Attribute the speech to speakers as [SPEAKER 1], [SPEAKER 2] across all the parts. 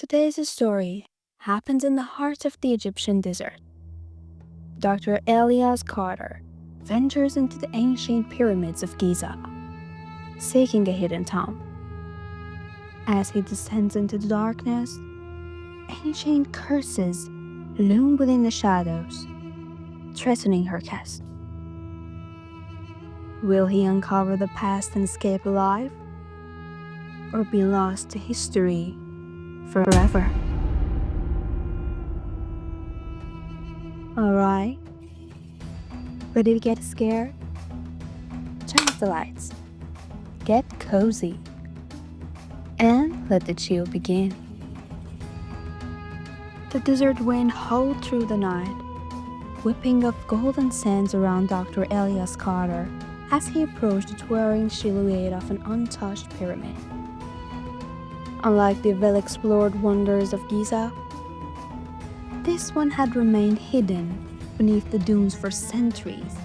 [SPEAKER 1] Today's story happens in the heart of the Egyptian desert. Dr. Elias Carter ventures into the ancient pyramids of Giza, seeking a hidden tomb. As he descends into the darkness, ancient curses loom within the shadows, threatening her quest. Will he uncover the past and escape alive? Or be lost to history forever? Alright, ready to get scared? Turn off the lights, get cozy, and let the chill begin. The desert wind howled through the night, whipping up golden sands around Dr. Elias Carter as he approached the towering silhouette of an untouched pyramid. Unlike the well-explored wonders of Giza, this one had remained hidden beneath the dunes for centuries,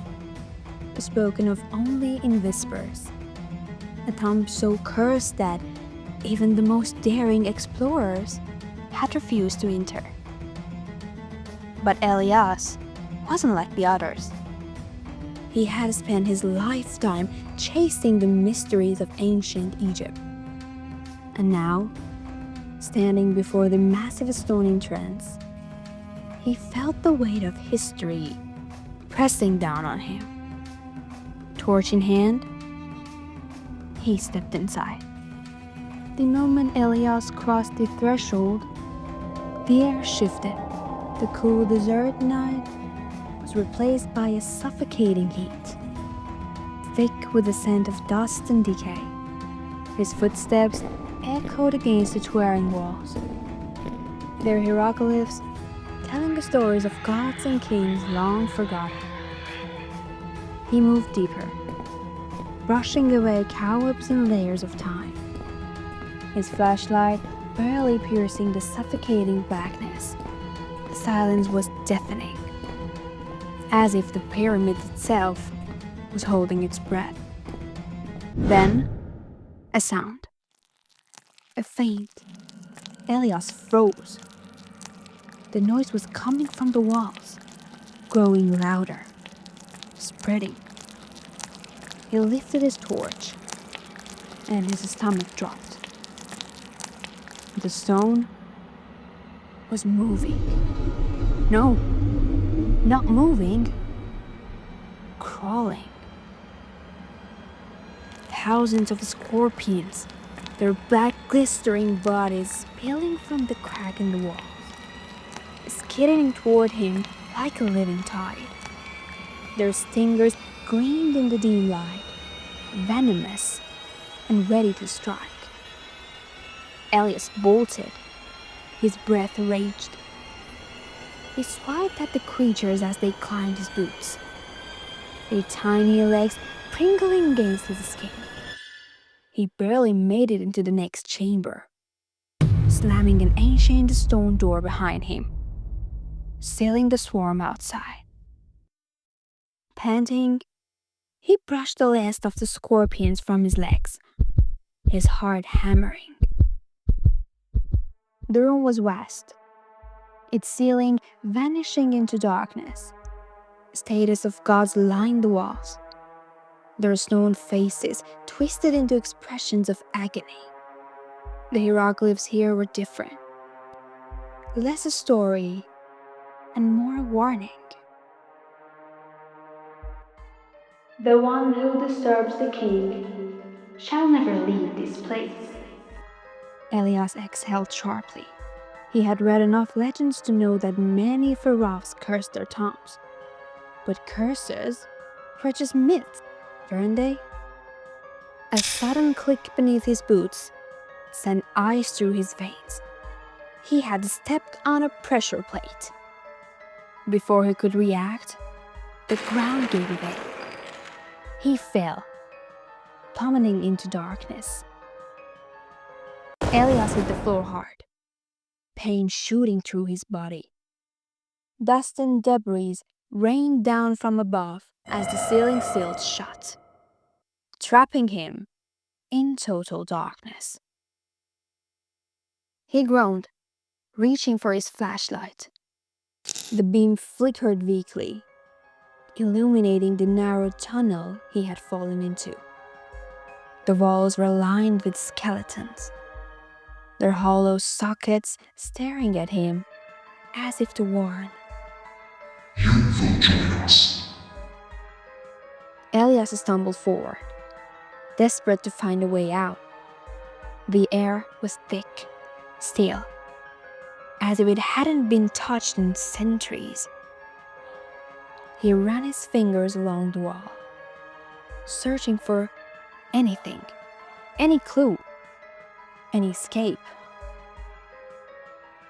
[SPEAKER 1] spoken of only in whispers. A tomb so cursed that even the most daring explorers had refused to enter. But Elias wasn't like the others. He had spent his lifetime chasing the mysteries of ancient Egypt. And now, standing before the massive stone entrance, he felt the weight of history pressing down on him. Torch in hand, he stepped inside. The moment Elias crossed the threshold, the air shifted. The cool desert night was replaced by a suffocating heat, thick with the scent of dust and decay. His footsteps echoed against the towering walls, their hieroglyphs telling the stories of gods and kings long forgotten. He moved deeper, brushing away cobwebs and layers of time, his flashlight barely piercing the suffocating blackness. The silence was deafening, as if the pyramid itself was holding its breath. Then, a sound. A faint. Elias froze. The noise was coming from the walls, growing louder, spreading. He lifted his torch, and his stomach dropped. The stone was moving. No, not moving. Crawling. Thousands of scorpions, their black glistering bodies spilling from the crack in the walls, skidding toward him like a living tide. Their stingers gleamed in the dim light, venomous and ready to strike. Elias bolted, his breath raged. He swiped at the creatures as they climbed his boots, their tiny legs pringling against his skin. He barely made it into the next chamber, slamming an ancient stone door behind him, sealing the swarm outside. Panting, he brushed the last of the scorpions from his legs, his heart hammering. The room was vast, its ceiling vanishing into darkness. Statues of gods lined the walls, their stone faces twisted into expressions of agony. The hieroglyphs here were different, less a story and more a warning. The one who disturbs the king shall never leave this place. Elias exhaled sharply. He had read enough legends to know that many pharaohs cursed their tombs. But curses were just myths, weren't they? A sudden click beneath his boots sent ice through his veins. He had stepped on a pressure plate. Before he could react, the ground gave way. He fell, plummeting into darkness. Elias hit the floor hard, pain shooting through his body. Dust and debris rained down from above as the ceiling sealed shut, trapping him in total darkness. He groaned, reaching for his flashlight. The beam flickered weakly, illuminating the narrow tunnel he had fallen into. The walls were lined with skeletons, their hollow sockets staring at him as if to warn.
[SPEAKER 2] You will join us.
[SPEAKER 1] Elias stumbled forward, desperate to find a way out. The air was thick, still, as if it hadn't been touched in centuries. He ran his fingers along the wall, searching for anything, any clue, any escape.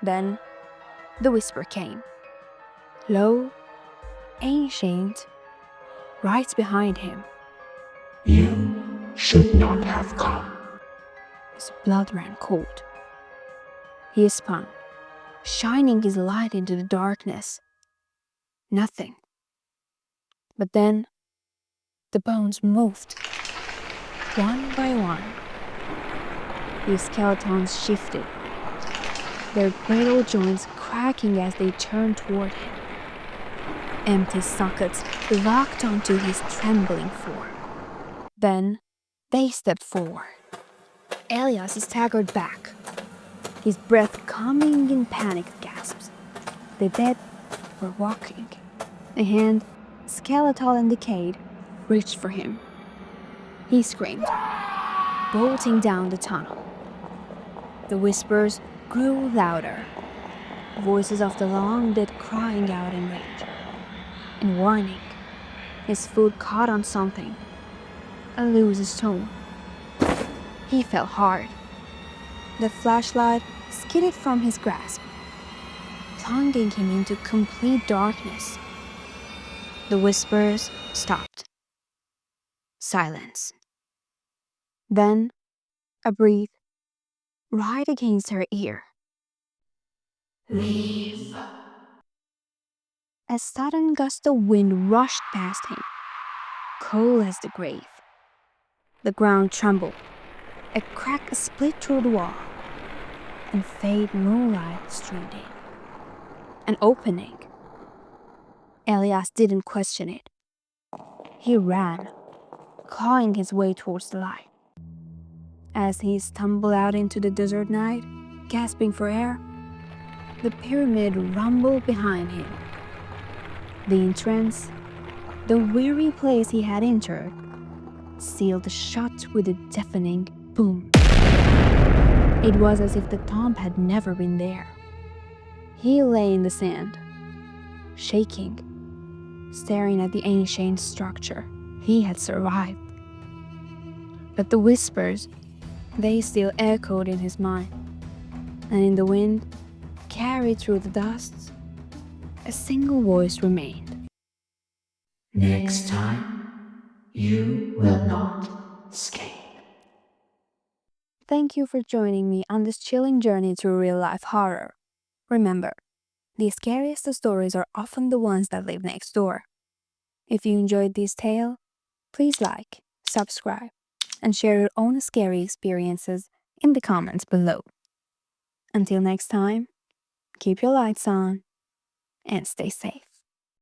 [SPEAKER 1] Then the whisper came, low, ancient, right behind him.
[SPEAKER 2] You should not have come.
[SPEAKER 1] His blood ran cold. He spun, shining his light into the darkness. Nothing. But then the bones moved, one by one. The skeletons shifted, their brittle joints cracking as they turned toward him. Empty sockets locked onto his trembling form. Then they stepped forward. Elias staggered back, his breath coming in panicked gasps. The dead were walking. A hand, skeletal and decayed, reached for him. He screamed, bolting down the tunnel. The whispers grew louder, voices of the long dead crying out in rage. In warning, his foot caught on something, a loose stone. He fell hard. The flashlight skidded from his grasp, plunging him into complete darkness. The whispers stopped. Silence. Then a breath right against her ear.
[SPEAKER 2] Leave.
[SPEAKER 1] A sudden gust of wind rushed past him, cold as the grave. The ground trembled. A crack split through the wall, and faint moonlight streamed in. An opening. Elias didn't question it. He ran, clawing his way towards the light. As he stumbled out into the desert night, gasping for air, the pyramid rumbled behind him. The entrance, the weary place he had entered, sealed shut with a deafening boom. It was as if the tomb had never been there. He lay in the sand, shaking, staring at the ancient structure. He had survived. But the whispers, they still echoed in his mind. And in the wind, carried through the dust, a single voice remained.
[SPEAKER 2] Next time, you will not escape.
[SPEAKER 1] Thank you for joining me on this chilling journey through real-life horror. Remember, the scariest stories are often the ones that live next door. If you enjoyed this tale, please like, subscribe, and share your own scary experiences in the comments below. Until next time, keep your lights on and stay safe.